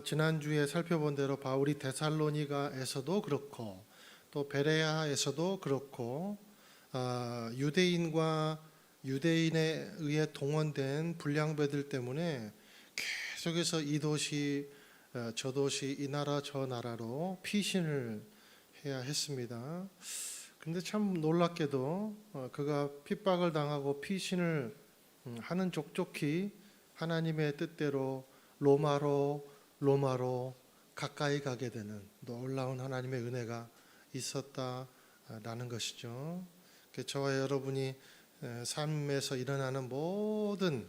지난주에 살펴본 대로 바울이 데살로니가에서도 그렇고 또 베레아에서도 그렇고 유대인과 유대인에 의해 동원된 불량배들 때문에 계속해서 이 도시 저 도시 이 나라 저 나라로 피신을 해야 했습니다. 근데 참 놀랍게도 그가 핍박을 당하고 피신을 하는 족족히 하나님의 뜻대로 로마로 가까이 가게 되는 놀라운 하나님의 은혜가 있었다라는 것이죠. 저와 여러분이 삶에서 일어나는 모든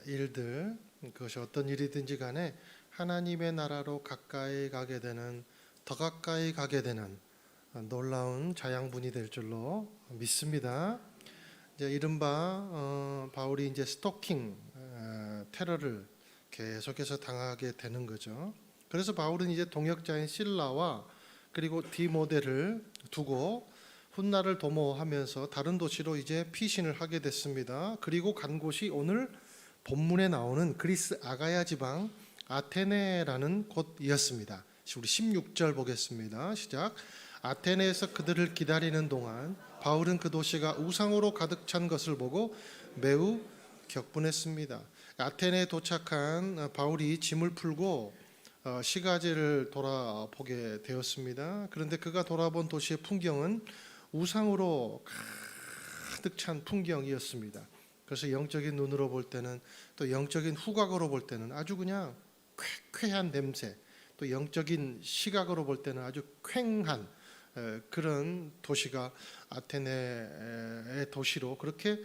일들, 그것이 어떤 일이든지 간에 하나님의 나라로 가까이 가게 되는, 더 가까이 가게 되는 놀라운 자양분이 될 줄로 믿습니다. 이제 이른바 바울이 이제 스토킹 테러를 계속해서 당하게 되는 거죠. 그래서 바울은 이제 동역자인 실라와 그리고 디모데를 두고 훗날을 도모하면서 다른 도시로 이제 피신을 하게 됐습니다. 그리고 간 곳이 오늘 본문에 나오는 그리스 아가야 지방 아테네라는 곳이었습니다. 우리 16절 보겠습니다. 시작. 아테네에서 그들을 기다리는 동안 바울은 그 도시가 우상으로 가득 찬 것을 보고 매우 격분했습니다. 아테네에 도착한 바울이 짐을 풀고 시가지를 돌아보게 되었습니다. 그런데 그가 돌아본 도시의 풍경은 우상으로 가득 찬 풍경이었습니다. 그래서 영적인 눈으로 볼 때는, 또 영적인 후각으로 볼 때는 아주 그냥 쾌쾌한 냄새, 또 영적인 시각으로 볼 때는 아주 쾌한 그런 도시가 아테네의 도시로 그렇게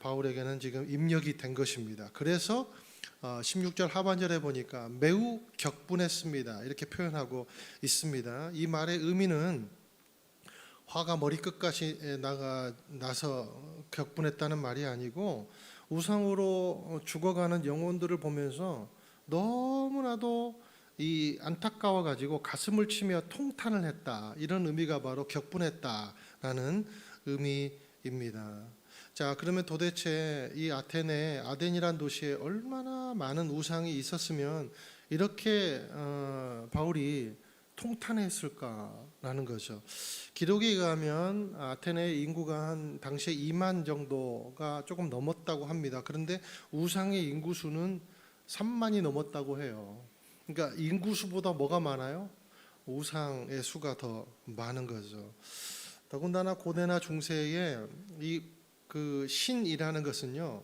바울에게는 지금 입력이 된 것입니다. 그래서 16절 하반절에 보니까 매우 격분했습니다, 이렇게 표현하고 있습니다. 이 말의 의미는 화가 머리끝까지 나서 격분했다는 말이 아니고, 우상으로 죽어가는 영혼들을 보면서 너무나도 이 안타까워 가지고 가슴을 치며 통탄을 했다, 이런 의미가 바로 격분했다라는 의미입니다. 자, 그러면 도대체 이 아덴이란 도시에 얼마나 많은 우상이 있었으면 이렇게 바울이 통탄했을까라는 거죠. 기록에 의하면 아테네의 인구가 한 당시에 2만 정도가 조금 넘었다고 합니다. 그런데 우상의 인구수는 3만이 넘었다고 해요. 그러니까 인구수보다 뭐가 많아요? 우상의 수가 더 많은 거죠. 더군다나 고대나 중세에 이 그 신이라는 것은요,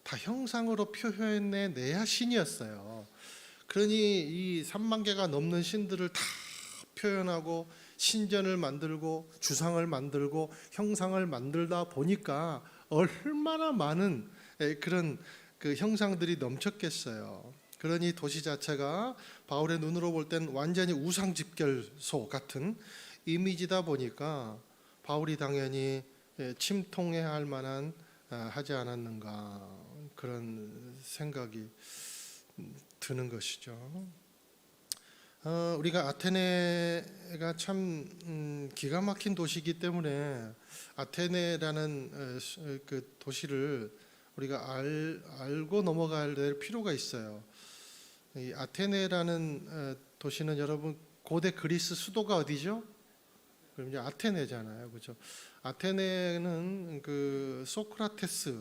다 형상으로 표현해내야 신이었어요. 그러니 이 3만 개가 넘는 신들을 다 표현하고 신전을 만들고 주상을 만들고 형상을 만들다 보니까 얼마나 많은 그런 그 형상들이 넘쳤겠어요. 그러니 도시 자체가 바울의 눈으로 볼 땐 완전히 우상 집결소 같은 이미지다 보니까 바울이 당연히 침통해야 할 만한 하지 않았는가, 그런 생각이 드는 것이죠. 우리가 아테네가 참 기가 막힌 도시이기 때문에 아테네라는 그 도시를 우리가 알고 넘어갈 필요가 있어요. 이 아테네라는 도시는 여러분 고대 그리스 수도가 어디죠? 그럼 이제 아테네잖아요, 그렇죠? 아테네는 그 소크라테스,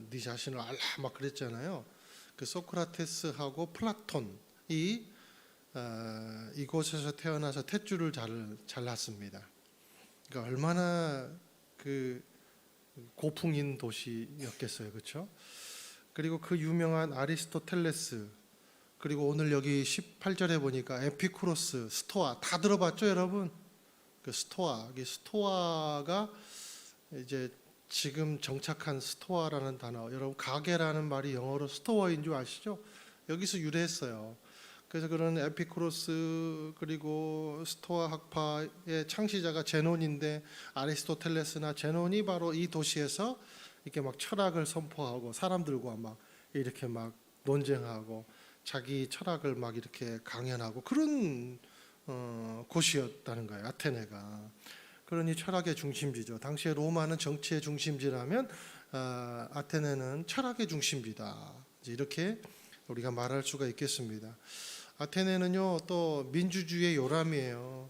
네 자신을 알라 막 그랬잖아요. 그 소크라테스하고 플라톤이 이곳에서 태어나서 탯줄을 잘랐습니다. 그러니까 얼마나 그 고풍인 도시였겠어요, 그렇죠? 그리고 그 유명한 아리스토텔레스, 그리고 오늘 여기 18절에 보니까 에피쿠로스, 스토아 다 들어봤죠, 여러분? 그 스토아가 이제 지금 정착한 스토아라는 단어, 여러분 가게라는 말이 영어로 스토어인 줄 아시죠? 여기서 유래했어요. 그래서 그런 에피쿠로스 그리고 스토아 학파의 창시자가 제논인데, 아리스토텔레스나 제논이 바로 이 도시에서 이렇게 막 철학을 선포하고 사람들과 막 이렇게 막 논쟁하고 자기 철학을 막 이렇게 강연하고 그런 곳이었다는 거예요, 아테네가. 그러니 철학의 중심지죠. 당시에 로마는 정치의 중심지라면 아테네는 철학의 중심지다, 이렇게 우리가 말할 수가 있겠습니다. 아테네는요 또 민주주의의 요람이에요.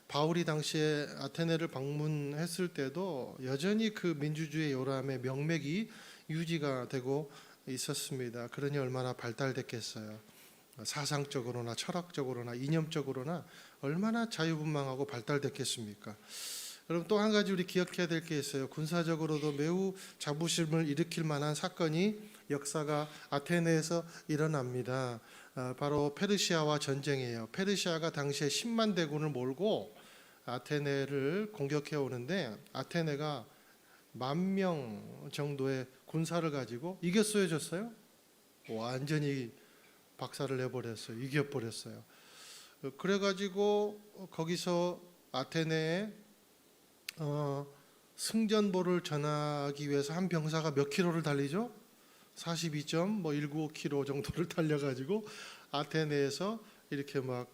바울이 당시에 아테네를 방문했을 때도 여전히 그 민주주의 요람의 명맥이 유지가 되고 있었습니다. 그러니 얼마나 발달됐겠어요. 사상적으로나 철학적으로나 이념적으로나 얼마나 자유분방하고 발달됐겠습니까? 여러분 또 한 가지 우리 기억해야 될 게 있어요. 군사적으로도 매우 자부심을 일으킬 만한 사건이 역사가 아테네에서 일어납니다. 바로 페르시아와 전쟁이에요. 페르시아가 당시에 10만 대군을 몰고 아테네를 공격해 오는데 아테네가 10,000명 정도의 군사를 가지고 이겼어요, 졌어요? 완전히 박살을 내버렸어요. 이겨버렸어요. 그래가지고 거기서 아테네에 승전보를 전하기 위해서 한 병사가 몇 킬로를 달리죠? 42.195km 정도를 달려가지고 아테네에서 이렇게 막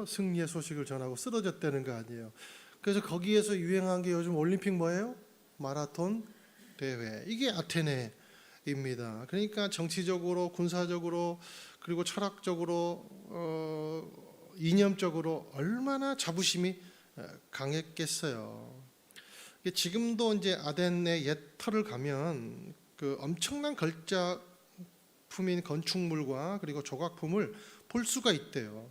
승리의 소식을 전하고 쓰러졌다는 거 아니에요. 그래서 거기에서 유행한 게 요즘 올림픽 뭐예요? 마라톤 대회. 이게 아테네입니다. 그러니까 정치적으로, 군사적으로, 그리고 철학적으로, 이념적으로 얼마나 자부심이 강했겠어요. 지금도 이제 아덴의 옛 터를 가면 그 엄청난 걸작품인 건축물과 그리고 조각품을 볼 수가 있대요.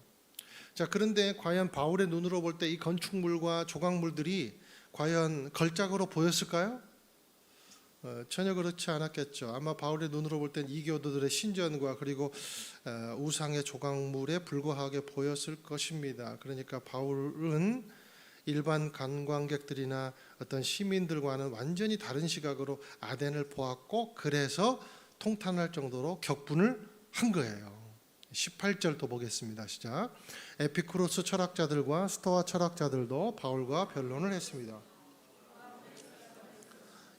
자, 그런데 과연 바울의 눈으로 볼 때 이 건축물과 조각물들이 과연 걸작으로 보였을까요? 전혀 그렇지 않았겠죠. 아마 바울의 눈으로 볼 땐 이교도들의 신전과 그리고 우상의 조각물에 불과하게 보였을 것입니다. 그러니까 바울은 일반 관광객들이나 어떤 시민들과는 완전히 다른 시각으로 아덴을 보았고 그래서 통탄할 정도로 격분을 한 거예요. 18절도 보겠습니다. 시작. 에피쿠로스 철학자들과 스토아 철학자들도 바울과 변론을 했습니다.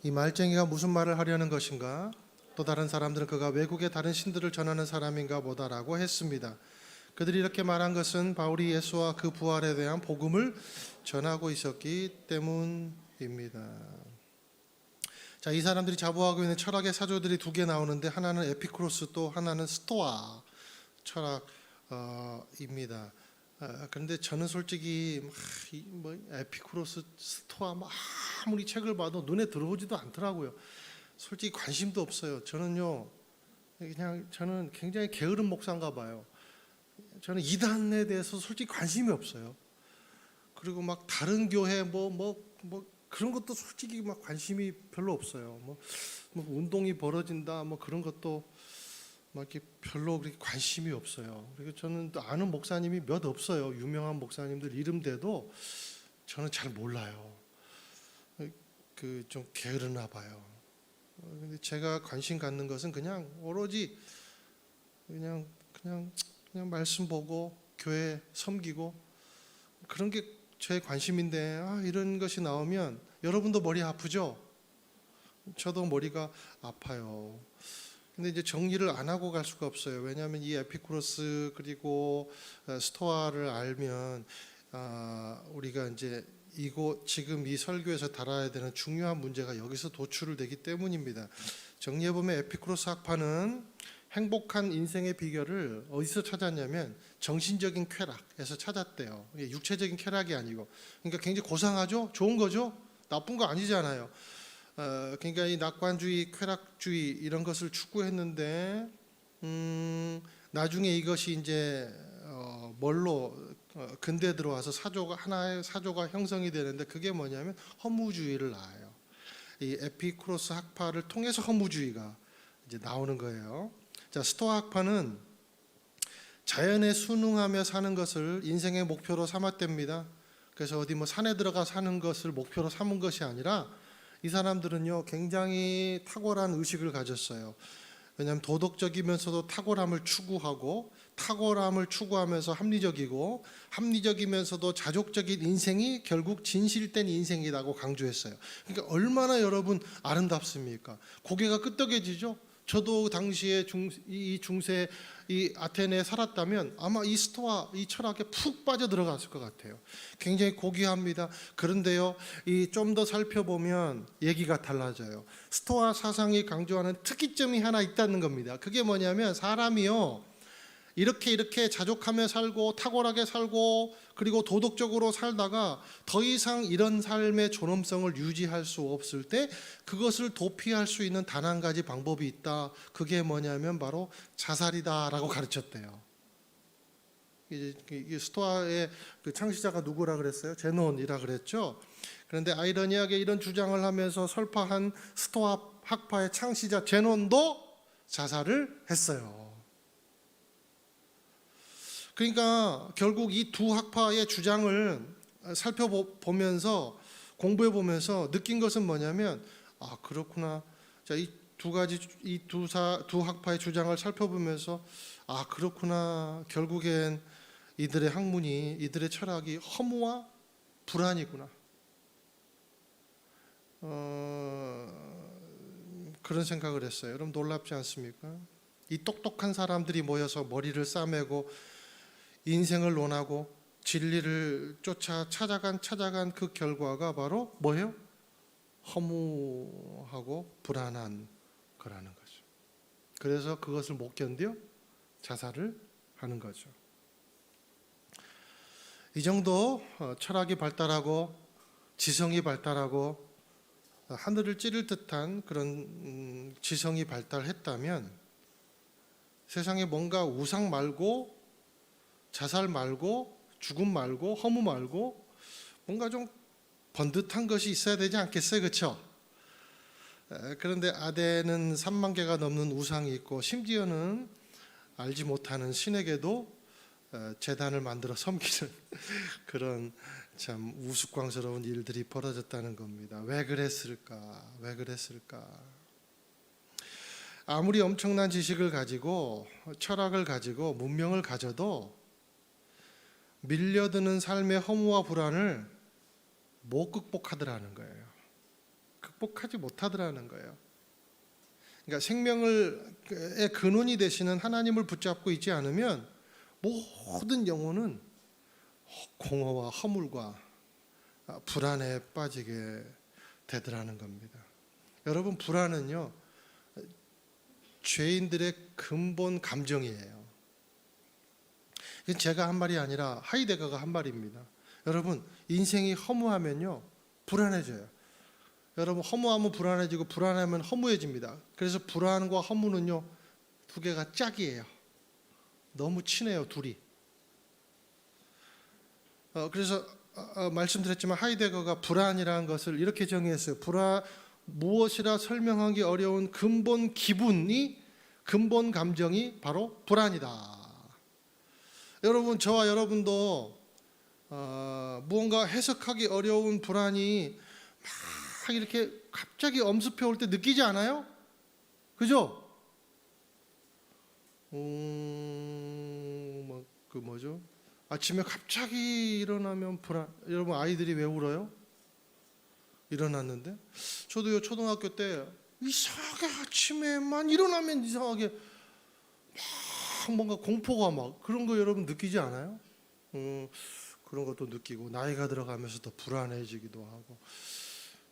이 말쟁이가 무슨 말을 하려는 것인가? 또 다른 사람들은 그가 외국의 다른 신들을 전하는 사람인가 보다라고 했습니다. 그들이 이렇게 말한 것은 바울이 예수와 그 부활에 대한 복음을 전하고 있었기 때문입니다. 자, 이 사람들이 자부하고 있는 철학의 사조들이 두 개 나오는데 하나는 에피쿠로스 또 하나는 스토아 철학입니다. 그런데 저는 솔직히 에피쿠로스, 스토아 아무리 책을 봐도 눈에 들어오지도 않더라고요. 솔직히 관심도 없어요. 저는 굉장히 게으른 목사인가 봐요. 저는 이단에 대해서 솔직히 관심이 없어요. 그리고 막 다른 교회 그런 것도 솔직히 막 관심이 별로 없어요. 뭐 운동이 벌어진다 그런 것도 막 이렇게 별로 그렇게 관심이 없어요. 그리고 저는 또 아는 목사님이 몇 없어요. 유명한 목사님들 이름대도 저는 잘 몰라요. 좀 게으르나 봐요. 근데 제가 관심 갖는 것은 그냥 오로지 그냥 말씀 보고 교회 섬기고 그런 게 제 관심인데 이런 것이 나오면 여러분도 머리 아프죠? 저도 머리가 아파요. 근데 이제 정리를 안 하고 갈 수가 없어요. 왜냐하면 이 에피쿠로스 그리고 스토아를 알면 우리가 이제 지금 이 설교에서 다뤄야 되는 중요한 문제가 여기서 도출을 되기 때문입니다. 정리해 보면 에피쿠로스 학파는 행복한 인생의 비결을 어디서 찾았냐면 정신적인 쾌락에서 찾았대요. 육체적인 쾌락이 아니고. 그러니까 굉장히 고상하죠? 좋은 거죠? 나쁜 거 아니잖아요. 그러니까 이 낙관주의, 쾌락주의 이런 것을 추구했는데 나중에 이것이 이제 근대에 들어와서 하나의 사조가 형성이 되는데 그게 뭐냐면 허무주의를 낳아요. 이 에피쿠로스 학파를 통해서 허무주의가 이제 나오는 거예요. 자, 스토아 학파는 자연에 순응하며 사는 것을 인생의 목표로 삼았답니다. 그래서 어디 산에 들어가 사는 것을 목표로 삼은 것이 아니라 이 사람들은요 굉장히 탁월한 의식을 가졌어요. 왜냐하면 도덕적이면서도 탁월함을 추구하고 탁월함을 추구하면서 합리적이고 합리적이면서도 자족적인 인생이 결국 진실된 인생이라고 강조했어요. 그러니까 얼마나 여러분 아름답습니까? 고개가 끄덕여지죠. 저도 당시에 중세 이 아테네에 살았다면 아마 이 스토아 이 철학에 푹 빠져 들어갔을 것 같아요. 굉장히 고귀합니다. 그런데요, 이 좀 더 살펴보면 얘기가 달라져요. 스토아 사상이 강조하는 특이점이 하나 있다는 겁니다. 그게 뭐냐면 사람이요, 이렇게 자족하며 살고 탁월하게 살고 그리고 도덕적으로 살다가 더 이상 이런 삶의 존엄성을 유지할 수 없을 때 그것을 도피할 수 있는 단 한 가지 방법이 있다. 그게 뭐냐면 바로 자살이다라고 가르쳤대요. 이 스토아의 그 창시자가 누구라 그랬어요? 제논이라 그랬죠. 그런데 아이러니하게 이런 주장을 하면서 설파한 스토아 학파의 창시자 제논도 자살을 했어요. 그러니까 결국 이 두 학파의 주장을 살펴보면서 공부해 보면서 느낀 것은 뭐냐면 그렇구나. 자, 이 두 가지 두 학파의 주장을 살펴보면서 그렇구나. 결국엔 이들의 학문이 이들의 철학이 허무와 불안이구나. 그런 생각을 했어요. 여러분 놀랍지 않습니까? 이 똑똑한 사람들이 모여서 머리를 싸매고 인생을 논하고 진리를 쫓아 찾아간 그 결과가 바로 뭐예요? 허무하고 불안한 거라는 거죠. 그래서 그것을 못 견뎌 자살을 하는 거죠. 이 정도 철학이 발달하고 지성이 발달하고 하늘을 찌를 듯한 그런 지성이 발달했다면 세상에 뭔가 우상 말고 자살 말고 죽음 말고 허무 말고 뭔가 좀 번듯한 것이 있어야 되지 않겠어요? 그렇죠? 그런데 아덴은 3만 개가 넘는 우상이 있고 심지어는 알지 못하는 신에게도 제단을 만들어 섬기는 그런 참 우스꽝스러운 일들이 벌어졌다는 겁니다. 왜 그랬을까? 왜 그랬을까? 아무리 엄청난 지식을 가지고 철학을 가지고 문명을 가져도 밀려드는 삶의 허무와 불안을 못 극복하더라는 거예요. 극복하지 못하더라는 거예요. 그러니까 생명의 근원이 되시는 하나님을 붙잡고 있지 않으면 모든 영혼은 공허와 허물과 불안에 빠지게 되더라는 겁니다. 여러분 불안은요 죄인들의 근본 감정이에요. 이건 제가 한 말이 아니라 하이데거가 한 말입니다. 여러분 인생이 허무하면요 불안해져요. 여러분 허무하면 불안해지고 불안하면 허무해집니다. 그래서 불안과 허무는요 두 개가 짝이에요. 너무 친해요 둘이. 그래서 말씀드렸지만 하이데거가 불안이라는 것을 이렇게 정의했어요. 무엇이라 설명하기 어려운 근본 기분이 근본 감정이 바로 불안이다. 여러분 저와 여러분도 무언가 해석하기 어려운 불안이 막 이렇게 갑자기 엄습해 올 때 느끼지 않아요? 그죠? 그 뭐죠? 아침에 갑자기 일어나면 불안. 여러분 아이들이 왜 울어요? 일어났는데 저도요 초등학교 때 이상하게 아침에만 일어나면 이상하게 막 뭔가 공포가 막 그런 거 여러분 느끼지 않아요? 그런 것도 느끼고 나이가 들어가면서 더 불안해지기도 하고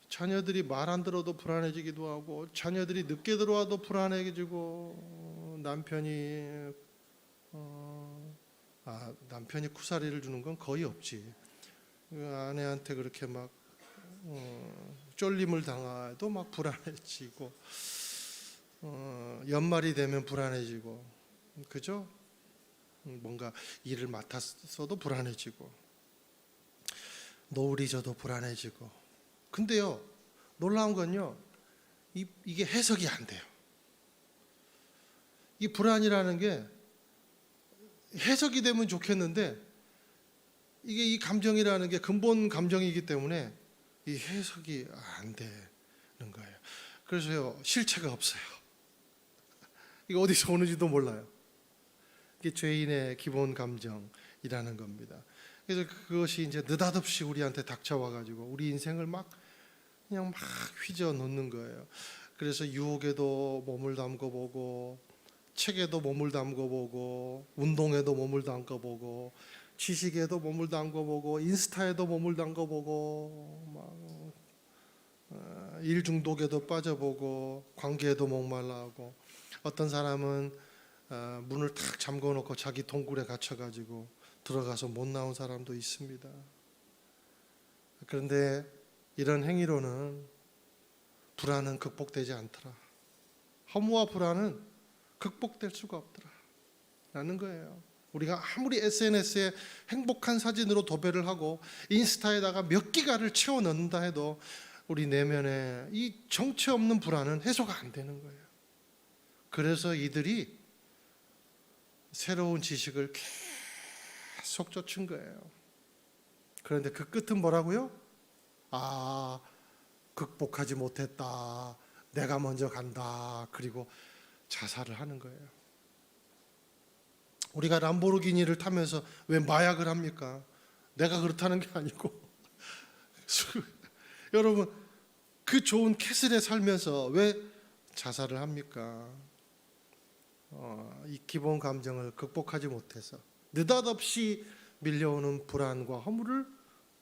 자녀들이 말 안 들어도 불안해지기도 하고 자녀들이 늦게 들어와도 불안해지고 남편이 쿠사리를 주는 건 거의 없지. 아내한테 그렇게 막 쫄림을 당해도 막 불안해지고 연말이 되면 불안해지고 그죠? 뭔가 일을 맡았어도 불안해지고 노을이 져도 불안해지고 근데요 놀라운 건요 이게 해석이 안 돼요. 이 불안이라는 게 해석이 되면 좋겠는데 이게 이 감정이라는 게 근본 감정이기 때문에 이 해석이 안 되는 거예요. 그래서요 실체가 없어요. 이게 어디서 오는지도 몰라요. 이게 죄인의 기본 감정이라는 겁니다. 그래서 그것이 이제 느닷없이 우리한테 닥쳐와 가지고 우리 인생을 그냥 막 휘저 놓는 거예요. 그래서 유혹에도 몸을 담궈 보고 책에도 몸을 담궈 보고 운동에도 몸을 담궈 보고 지식에도 몸을 담궈 보고 인스타에도 몸을 담궈 보고 일 중독에도 빠져보고 관계에도 목말라하고 어떤 사람은 문을 탁 잠궈놓고 자기 동굴에 갇혀가지고 들어가서 못 나온 사람도 있습니다. 그런데 이런 행위로는 불안은 극복되지 않더라. 허무와 불안은 극복될 수가 없더라 라는 거예요. 우리가 아무리 SNS에 행복한 사진으로 도배를 하고 인스타에다가 몇 기가를 채워 넣는다 해도 우리 내면에 이 정체 없는 불안은 해소가 안 되는 거예요. 그래서 이들이 새로운 지식을 계속 쫓은 거예요. 그런데 그 끝은 뭐라고요? 극복하지 못했다. 내가 먼저 간다. 그리고 자살을 하는 거예요. 우리가 람보르기니를 타면서 왜 마약을 합니까? 내가 그렇다는 게 아니고 여러분 그 좋은 캐슬에 살면서 왜 자살을 합니까? 이 기본 감정을 극복하지 못해서 느닷없이 밀려오는 불안과 허물을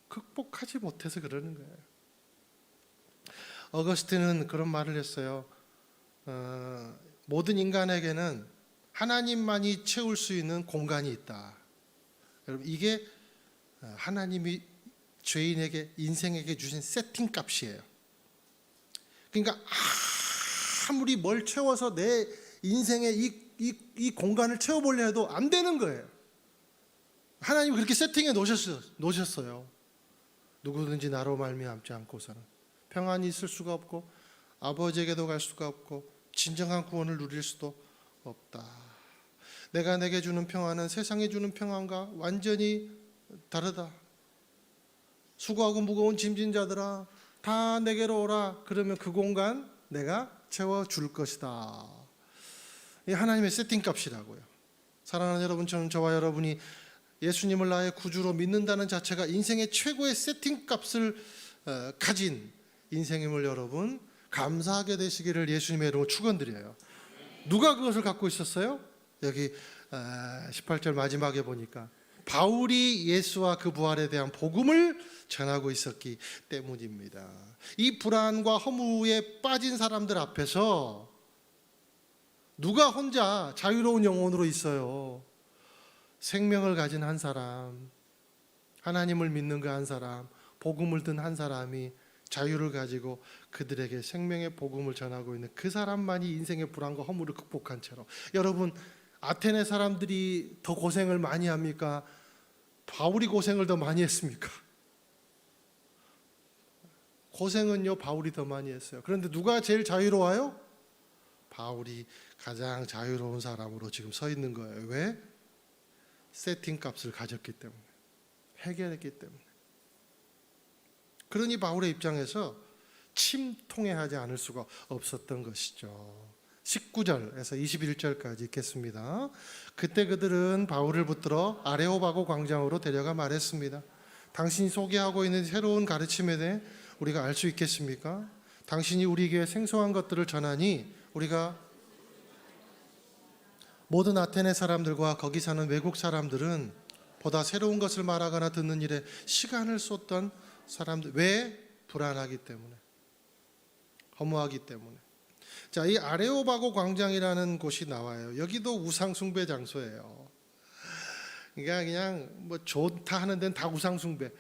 극복하지 못해서 그러는 거예요. 어거스틴은 그런 말을 했어요. 모든 인간에게는 하나님만이 채울 수 있는 공간이 있다. 여러분 이게 하나님이 죄인에게 인생에게 주신 세팅 값이에요. 그러니까 아무리 뭘 채워서 내 인생에 이 공간을 채워보려 해도 안 되는 거예요. 하나님이 그렇게 세팅해 놓으셨어요. 누구든지 나로 말미암지 않고서는 평안이 있을 수가 없고 아버지에게도 갈 수가 없고 진정한 구원을 누릴 수도 없다. 내가 내게 주는 평안은 세상이 주는 평안과 완전히 다르다. 수고하고 무거운 짐진 자들아 다 내게로 오라. 그러면 그 공간 내가 채워줄 것이다. 이 하나님의 세팅값이라고요. 사랑하는 여러분, 저와 여러분이 예수님을 나의 구주로 믿는다는 자체가 인생의 최고의 세팅값을 가진 인생임을 여러분 감사하게 되시기를 예수님의 이름으로 축원드려요. 누가 그것을 갖고 있었어요? 여기 18절 마지막에 보니까 바울이 예수와 그 부활에 대한 복음을 전하고 있었기 때문입니다. 이 불안과 허무에 빠진 사람들 앞에서 누가 혼자 자유로운 영혼으로 있어요? 생명을 가진 한 사람, 하나님을 믿는 그 한 사람, 복음을 든 한 사람이 자유를 가지고 그들에게 생명의 복음을 전하고 있는 그 사람만이 인생의 불안과 허물을 극복한 채로. 여러분 아테네 사람들이 더 고생을 많이 합니까? 바울이 고생을 더 많이 했습니까? 고생은요 바울이 더 많이 했어요. 그런데 누가 제일 자유로워요? 바울이 가장 자유로운 사람으로 지금 서 있는 거예요. 왜? 세팅 값을 가졌기 때문에, 해결했기 때문에. 그러니 바울의 입장에서 침통해하지 않을 수가 없었던 것이죠. 19절에서 21절까지 읽겠습니다. 그때 그들은 바울을 붙들어 아레오바고 광장으로 데려가 말했습니다. 당신이 소개하고 있는 새로운 가르침에 대해 우리가 알 수 있겠습니까? 당신이 우리에게 생소한 것들을 전하니 우리가 모든 아테네 사람들과 거기 사는 외국 사람들은 보다 새로운 것을 말하거나 듣는 일에 시간을 쏟던 사람들. 왜? 불안하기 때문에, 허무하기 때문에. 자, 이 아레오바고 광장이라는 곳이 나와요. 여기도 우상 숭배 장소예요. 그러니까 그냥 뭐 좋다 하는 데는 다 우상 숭배.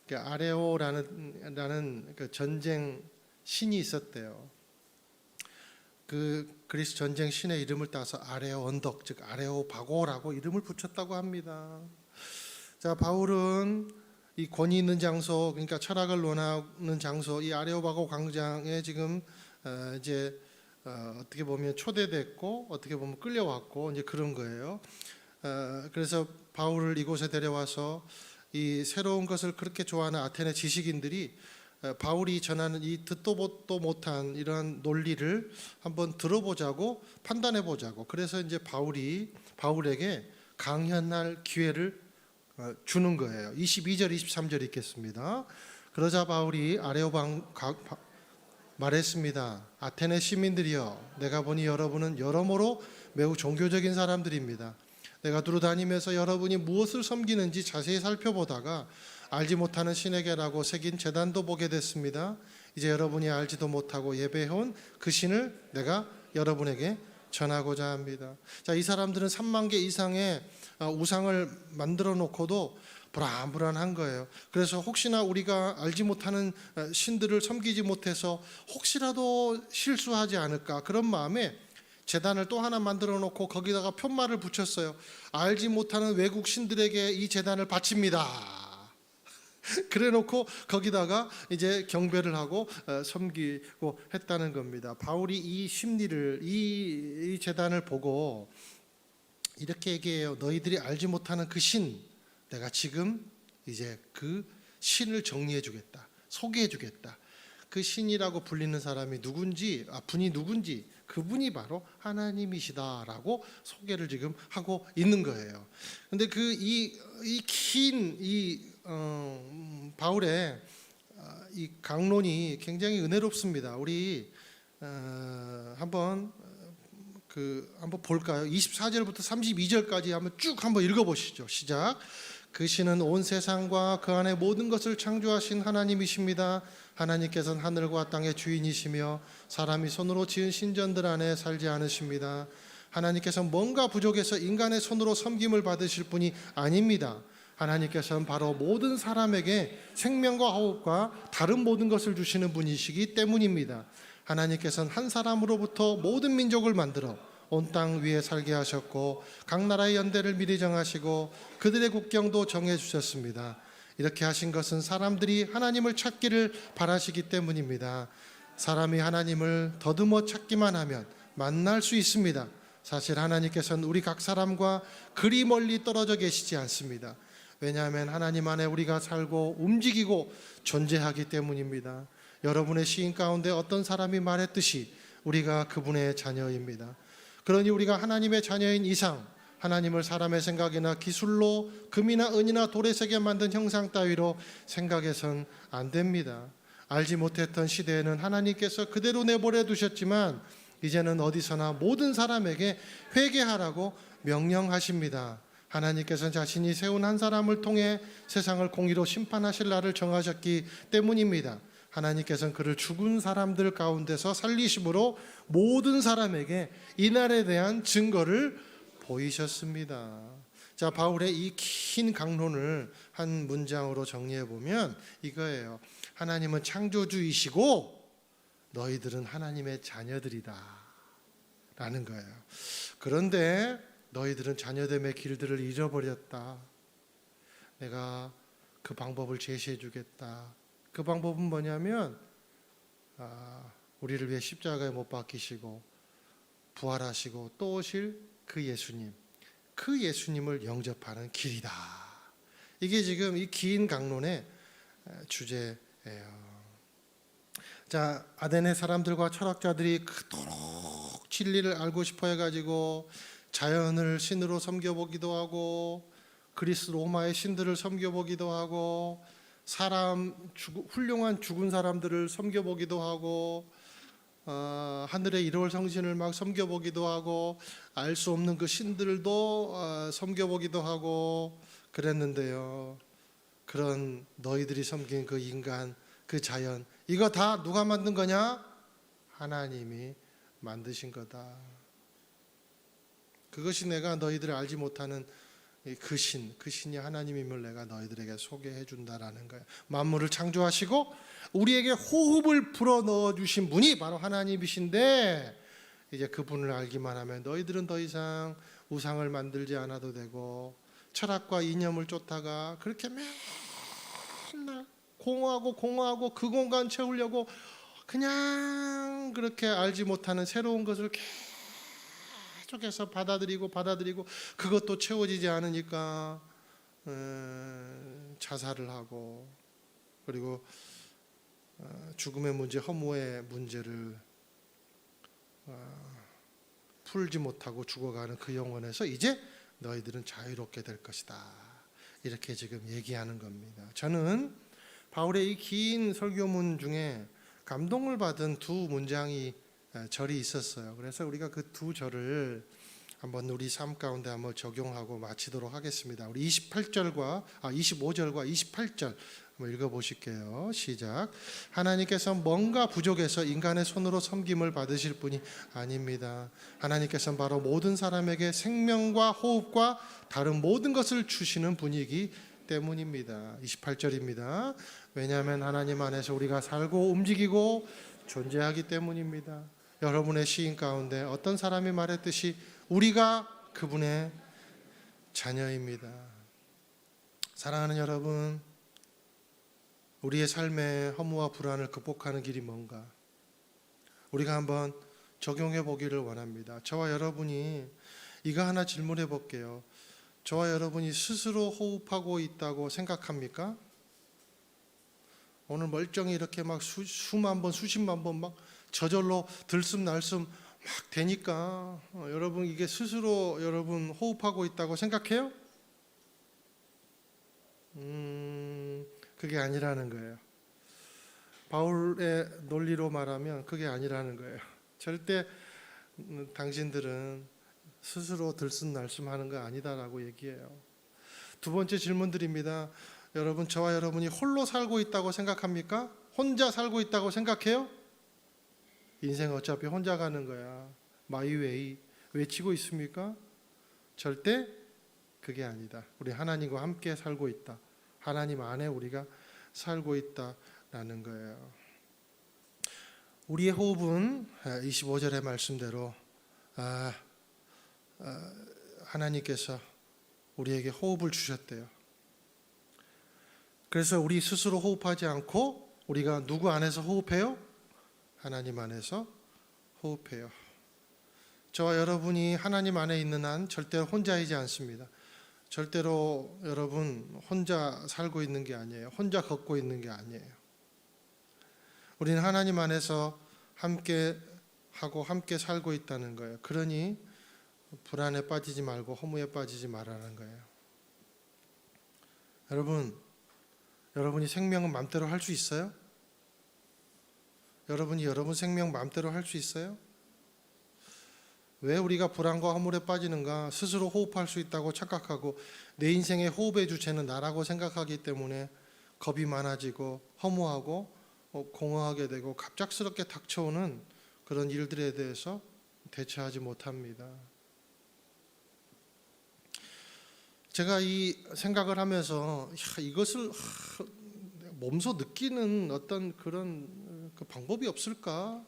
그러니까 아레오라는 그 전쟁 신이 있었대요. 그 그리스 전쟁 신의 이름을 따서 아레오 언덕, 즉 아레오바고라고 이름을 붙였다고 합니다. 자, 바울은 이 권위 있는 장소, 그러니까 철학을 논하는 장소, 이 아레오바고 광장에 지금 이제 어떻게 보면 초대됐고 어떻게 보면 끌려왔고 이제 그런 거예요. 그래서 바울을 이곳에 데려와서 이 새로운 것을 그렇게 좋아하는 아테네 지식인들이 바울이 전하는 이 듣도 보도 못한 이러한 논리를 한번 들어보자고, 판단해 보자고. 그래서 이제 바울에게 강연할 기회를 주는 거예요. 22절 23절 읽겠습니다. 그러자 바울이 말했습니다. 아테네 시민들이여, 내가 보니 여러분은 여러모로 매우 종교적인 사람들입니다. 내가 두루 다니면서 여러분이 무엇을 섬기는지 자세히 살펴보다가 알지 못하는 신에게라고 새긴 제단도 보게 됐습니다. 이제 여러분이 알지도 못하고 예배해온 그 신을 내가 여러분에게 전하고자 합니다. 자, 이 사람들은 3만 개 이상의 우상을 만들어 놓고도 불안불안한 거예요. 그래서 혹시나 우리가 알지 못하는 신들을 섬기지 못해서 혹시라도 실수하지 않을까, 그런 마음에 제단을 또 하나 만들어 놓고 거기다가 편말을 붙였어요. 알지 못하는 외국 신들에게 이 제단을 바칩니다. 그래 놓고 거기다가 이제 경배를 하고 섬기고 했다는 겁니다. 바울이 이 심리를, 이 제단을 보고 이렇게 얘기해요. 너희들이 알지 못하는 그 신, 내가 지금 이제 그 신을 정리해 주겠다, 소개해 주겠다. 그 신이라고 불리는 사람이 누군지, 분이 누군지, 그분이 바로 하나님이시다라고 소개를 지금 하고 있는 거예요. 근데 바울의 이 강론이 굉장히 은혜롭습니다. 우리 한번 볼까요? 24절부터 32절까지 한번 쭉 한번 읽어보시죠. 시작. 그 신은 온 세상과 그 안에 모든 것을 창조하신 하나님이십니다. 하나님께서는 하늘과 땅의 주인이시며 사람이 손으로 지은 신전들 안에 살지 않으십니다. 하나님께서는 뭔가 부족해서 인간의 손으로 섬김을 받으실 분이 아닙니다. 하나님께서는 바로 모든 사람에게 생명과 호흡과 다른 모든 것을 주시는 분이시기 때문입니다. 하나님께서는 한 사람으로부터 모든 민족을 만들어 온 땅 위에 살게 하셨고 각 나라의 연대를 미리 정하시고 그들의 국경도 정해 주셨습니다. 이렇게 하신 것은 사람들이 하나님을 찾기를 바라시기 때문입니다. 사람이 하나님을 더듬어 찾기만 하면 만날 수 있습니다. 사실 하나님께서는 우리 각 사람과 그리 멀리 떨어져 계시지 않습니다. 왜냐하면 하나님 안에 우리가 살고 움직이고 존재하기 때문입니다. 여러분의 시인 가운데 어떤 사람이 말했듯이 우리가 그분의 자녀입니다. 그러니 우리가 하나님의 자녀인 이상 하나님을 사람의 생각이나 기술로 금이나 은이나 돌에 새겨 만든 형상 따위로 생각해선 안 됩니다. 알지 못했던 시대에는 하나님께서 그대로 내버려 두셨지만 이제는 어디서나 모든 사람에게 회개하라고 명령하십니다. 하나님께서는 자신이 세운 한 사람을 통해 세상을 공의로 심판하실 날을 정하셨기 때문입니다. 하나님께서는 그를 죽은 사람들 가운데서 살리심으로 모든 사람에게 이날에 대한 증거를 보이셨습니다. 자, 바울의 이 긴 강론을 한 문장으로 정리해 보면 이거예요. 하나님은 창조주이시고 너희들은 하나님의 자녀들이다 라는 거예요. 그런데 너희들은 자녀됨의 길들을 잃어버렸다. 내가 그 방법을 제시해 주겠다. 그 방법은 뭐냐면 우리를 위해 십자가에 못 박히시고 부활하시고 또 오실 그 예수님, 그 예수님을 영접하는 길이다. 이게 지금 이 긴 강론의 주제예요. 자, 아덴의 사람들과 철학자들이 그토록 진리를 알고 싶어 해가지고 자연을 신으로 섬겨보기도 하고 그리스 로마의 신들을 섬겨보기도 하고 훌륭한 죽은 사람들을 섬겨보기도 하고 하늘의 1월 성신을 막 섬겨보기도 하고 알 수 없는 그 신들도 섬겨보기도 하고 그랬는데요. 그런 너희들이 섬긴 그 인간, 그 자연, 이거 다 누가 만든 거냐? 하나님이 만드신 거다. 그것이 내가 너희들이 알지 못하는 그 신이 하나님임을 내가 너희들에게 소개해 준다라는 거예요. 만물을 창조하시고 우리에게 호흡을 불어 넣어 주신 분이 바로 하나님이신데 이제 그분을 알기만 하면 너희들은 더 이상 우상을 만들지 않아도 되고 철학과 이념을 쫓다가 그렇게 맨날 공허하고 그 공간 채우려고 그냥 그렇게 알지 못하는 새로운 것을 계속해서 받아들이고 그것도 채워지지 않으니까 자살을 하고 그리고 죽음의 문제, 허무의 문제를 풀지 못하고 죽어가는 그 영혼에서 이제 너희들은 자유롭게 될 것이다. 이렇게 지금 얘기하는 겁니다. 저는 바울의 이 긴 설교문 중에 감동을 받은 두 문장이 절이 있었어요. 그래서 우리가 그 두 절을 한번 우리 삶 가운데 한번 적용하고 마치도록 하겠습니다. 우리 25절과 28절 한번 읽어보실게요. 시작. 하나님께서 뭔가 부족해서 인간의 손으로 섬김을 받으실 분이 아닙니다. 하나님께서는 바로 모든 사람에게 생명과 호흡과 다른 모든 것을 주시는 분이기 때문입니다. 28절입니다. 왜냐하면 하나님 안에서 우리가 살고 움직이고 존재하기 때문입니다. 여러분의 시인 가운데 어떤 사람이 말했듯이 우리가 그분의 자녀입니다. 사랑하는 여러분, 우리의 삶의 허무와 불안을 극복하는 길이 뭔가 우리가 한번 적용해 보기를 원합니다. 저와 여러분이 이거 하나 질문해 볼게요. 저와 여러분이 스스로 호흡하고 있다고 생각합니까? 오늘 멀쩡히 이렇게 막 수만 번, 수십만 번 막 저절로 들숨날숨 막 되니까 여러분 이게 스스로 여러분 호흡하고 있다고 생각해요? 그게 아니라는 거예요. 바울의 논리로 말하면 그게 아니라는 거예요. 절대 당신들은 스스로 들숨날숨하는 거 아니다라고 얘기해요. 두 번째 질문 드립니다. 여러분, 저와 여러분이 홀로 살고 있다고 생각합니까? 혼자 살고 있다고 생각해요? 인생 어차피 혼자 가는 거야. 마이웨이 외치고 있습니까? 절대 그게 아니다. 우리 하나님과 함께 살고 있다. 하나님 안에 우리가 살고 있다라는 거예요. 우리의 호흡은 25절의 말씀대로 하나님께서 우리에게 호흡을 주셨대요. 그래서 우리 스스로 호흡하지 않고 우리가 누구 안에서 호흡해요? 하나님 안에서 호흡해요. 저와 여러분이 하나님 안에 있는 한 절대로 혼자이지 않습니다. 절대로 여러분 혼자 살고 있는 게 아니에요. 혼자 걷고 있는 게 아니에요. 우리는 하나님 안에서 함께 하고 함께 살고 있다는 거예요. 그러니 불안에 빠지지 말고 허무에 빠지지 말라는 거예요. 여러분이 생명은 마음대로 할 수 있어요? 여러분이 여러분 생명 마음대로 할 수 있어요? 왜 우리가 불안과 허물에 빠지는가? 스스로 호흡할 수 있다고 착각하고 내 인생의 호흡의 주체는 나라고 생각하기 때문에 겁이 많아지고 허무하고 공허하게 되고 갑작스럽게 닥쳐오는 그런 일들에 대해서 대처하지 못합니다. 제가 이 생각을 하면서 이것을 몸소 느끼는 어떤 그런 방법이 없을까?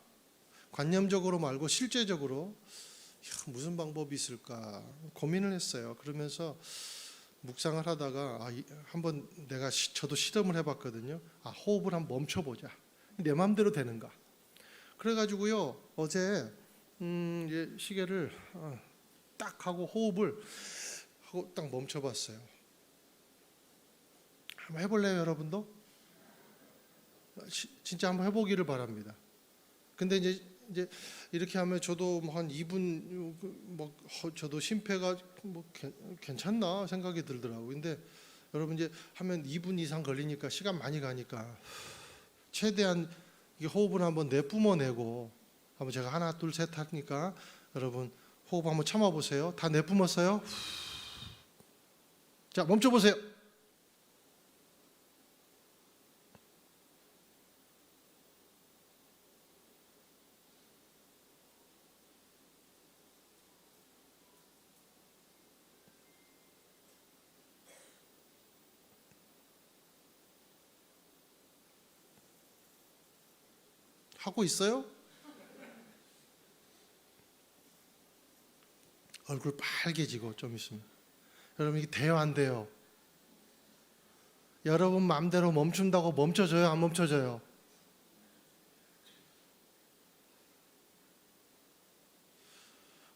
관념적으로 말고 실제적으로 무슨 방법이 있을까 고민을 했어요. 그러면서 묵상을 하다가 한번 저도 실험을 해봤거든요. 호흡을 한번 멈춰보자. 내 마음대로 되는가? 그래가지고요 어제 시계를 딱 하고 호흡을 하고 딱 멈춰봤어요. 한번 해볼래요, 여러분도? 진짜 한번 해보기를 바랍니다. 근데 이제 이렇게 하면 저도 한 2분 저도 심폐가 괜찮나 생각이 들더라고요. 근데 여러분 이제 하면 2분 이상 걸리니까 시간 많이 가니까 최대한 호흡을 한번 내뿜어내고 한번 제가 하나 둘 셋 하니까 여러분 호흡 한번 참아보세요. 다 내뿜었어요? 자, 멈춰보세요. 하고 있어요? 얼굴 빨개지고 좀 있으면. 여러분 이게 돼요, 안 돼요? 여러분 마음대로 멈춘다고 멈춰져요, 안 멈춰져요?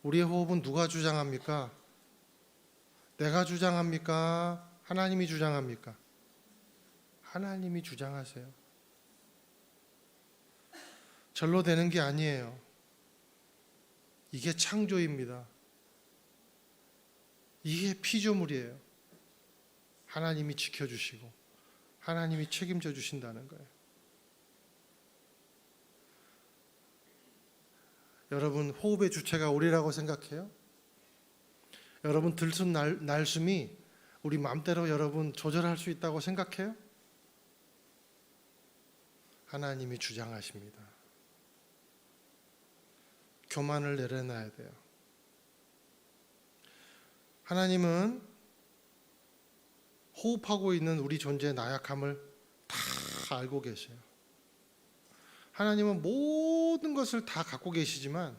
우리의 호흡은 누가 주장합니까? 내가 주장합니까? 하나님이 주장합니까? 하나님이 주장하세요. 절로 되는 게 아니에요. 이게 창조입니다. 이게 피조물이에요. 하나님이 지켜주시고 하나님이 책임져 주신다는 거예요. 여러분 호흡의 주체가 우리라고 생각해요? 여러분 날숨이 우리 마음대로 여러분 조절할 수 있다고 생각해요? 하나님이 주장하십니다. 교만을 내려놔야 돼요. 하나님은 호흡하고 있는 우리 존재의 나약함을 다 알고 계세요. 하나님은 모든 것을 다 갖고 계시지만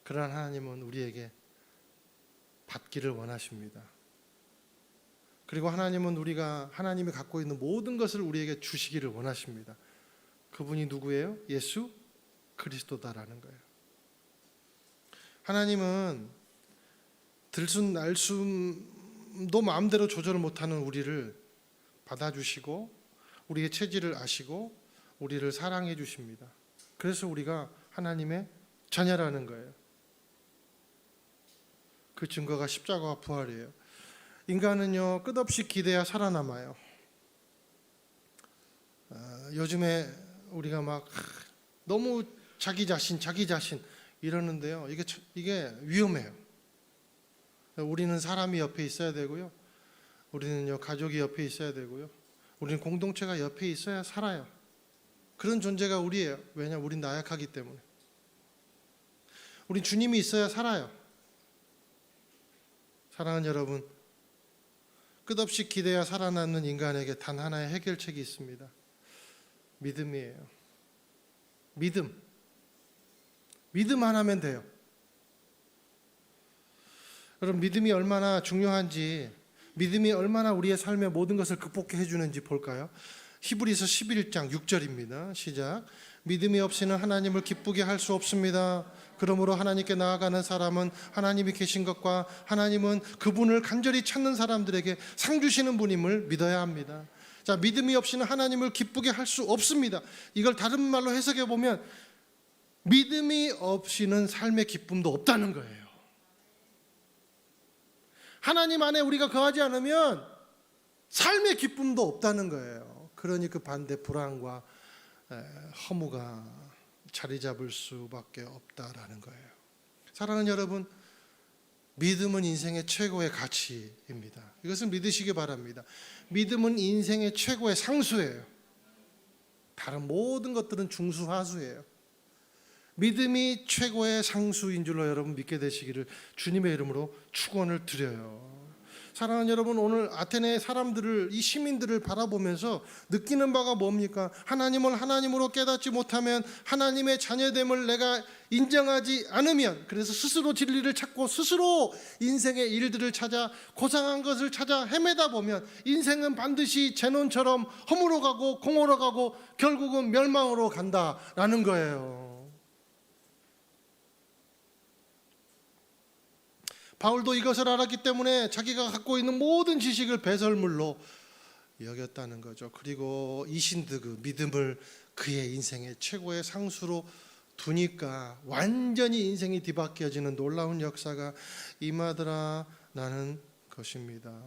그러한 하나님은 우리에게 받기를 원하십니다. 그리고 하나님은 우리가 하나님이 갖고 있는 모든 것을 우리에게 주시기를 원하십니다. 그분이 누구예요? 예수 그리스도다라는 거예요. 하나님은 들숨날숨도 마음대로 조절을 못하는 우리를 받아주시고 우리의 체질을 아시고 우리를 사랑해 주십니다. 그래서 우리가 하나님의 자녀라는 거예요. 그 증거가 십자가와 부활이에요. 인간은요 끝없이 기대야 살아남아요. 요즘에 우리가 막 너무 자기 자신 이러는데요. 이게 위험해요. 우리는 사람이 옆에 있어야 되고요. 우리는요 가족이 옆에 있어야 되고요. 우리는 공동체가 옆에 있어야 살아요. 그런 존재가 우리예요. 왜냐? 우린 나약하기 때문에. 우린 주님이 있어야 살아요. 사랑하는 여러분, 끝없이 기대야 살아남는 인간에게 단 하나의 해결책이 있습니다. 믿음이에요. 믿음 하나면 돼요. 여러분, 믿음이 얼마나 중요한지, 믿음이 얼마나 우리의 삶의 모든 것을 극복해 주는지 볼까요? 히브리서 11장 6절입니다. 시작. 믿음이 없이는 하나님을 기쁘게 할 수 없습니다. 그러므로 하나님께 나아가는 사람은 하나님이 계신 것과 하나님은 그분을 간절히 찾는 사람들에게 상 주시는 분임을 믿어야 합니다. 자, 믿음이 없이는 하나님을 기쁘게 할 수 없습니다. 이걸 다른 말로 해석해 보면 믿음이 없이는 삶의 기쁨도 없다는 거예요. 하나님 안에 우리가 거하지 않으면 삶의 기쁨도 없다는 거예요. 그러니 그 반대 불안과 허무가 자리 잡을 수밖에 없다라는 거예요. 사랑하는 여러분, 믿음은 인생의 최고의 가치입니다. 이것을 믿으시기 바랍니다. 믿음은 인생의 최고의 상수예요. 다른 모든 것들은 중수하수예요. 믿음이 최고의 상수인 줄로 여러분 믿게 되시기를 주님의 이름으로 축원을 드려요. 사랑하는 여러분, 오늘 아테네 사람들을, 이 시민들을 바라보면서 느끼는 바가 뭡니까? 하나님을 하나님으로 깨닫지 못하면, 하나님의 자녀됨을 내가 인정하지 않으면, 그래서 스스로 진리를 찾고 스스로 인생의 일들을 찾아 고상한 것을 찾아 헤매다 보면 인생은 반드시 제논처럼 허물어가고 공허러가고 결국은 멸망으로 간다라는 거예요. 바울도 이것을 알았기 때문에 자기가 갖고 있는 모든 지식을 배설물로 여겼다는 거죠. 그리고 이신드그 믿음을 그의 인생의 최고의 상수로 두니까 완전히 인생이 뒤바뀌어지는 놀라운 역사가 임하더라라는 것입니다.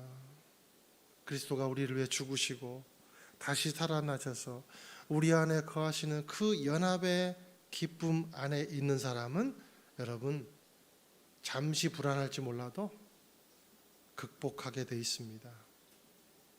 그리스도가 우리를 위해 죽으시고 다시 살아나셔서 우리 안에 거하시는 그 연합의 기쁨 안에 있는 사람은 여러분 잠시 불안할지 몰라도 극복하게 돼 있습니다.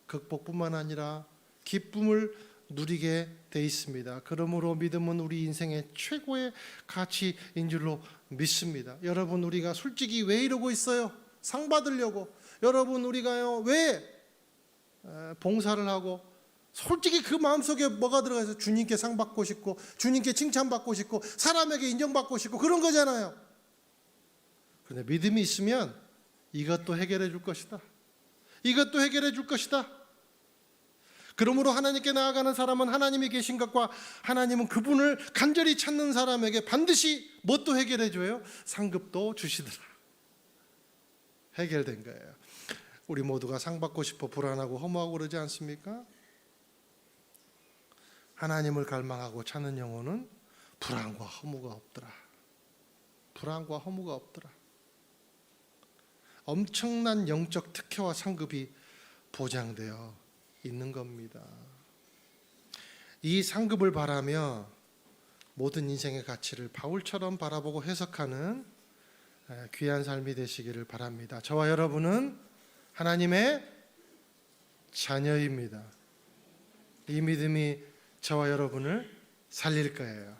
극복뿐만 아니라 기쁨을 누리게 돼 있습니다. 그러므로 믿음은 우리 인생의 최고의 가치인 줄로 믿습니다. 여러분, 우리가 솔직히 왜 이러고 있어요? 상 받으려고. 여러분, 우리가요 왜 봉사를 하고 솔직히 그 마음속에 뭐가 들어가서 주님께 상 받고 싶고 주님께 칭찬받고 싶고 사람에게 인정받고 싶고 그런 거잖아요. 그런데 믿음이 있으면 이것도 해결해 줄 것이다. 이것도 해결해 줄 것이다. 그러므로 하나님께 나아가는 사람은 하나님이 계신 것과 하나님은 그분을 간절히 찾는 사람에게 반드시 뭣도 해결해 줘요? 상급도 주시더라. 해결된 거예요. 우리 모두가 상 받고 싶어 불안하고 허무하고 그러지 않습니까? 하나님을 갈망하고 찾는 영혼은 불안과 허무가 없더라. 불안과 허무가 없더라. 엄청난 영적 특혜와 상급이 보장되어 있는 겁니다. 이 상급을 바라며 모든 인생의 가치를 바울처럼 바라보고 해석하는 귀한 삶이 되시기를 바랍니다. 저와 여러분은 하나님의 자녀입니다. 이 믿음이 저와 여러분을 살릴 거예요.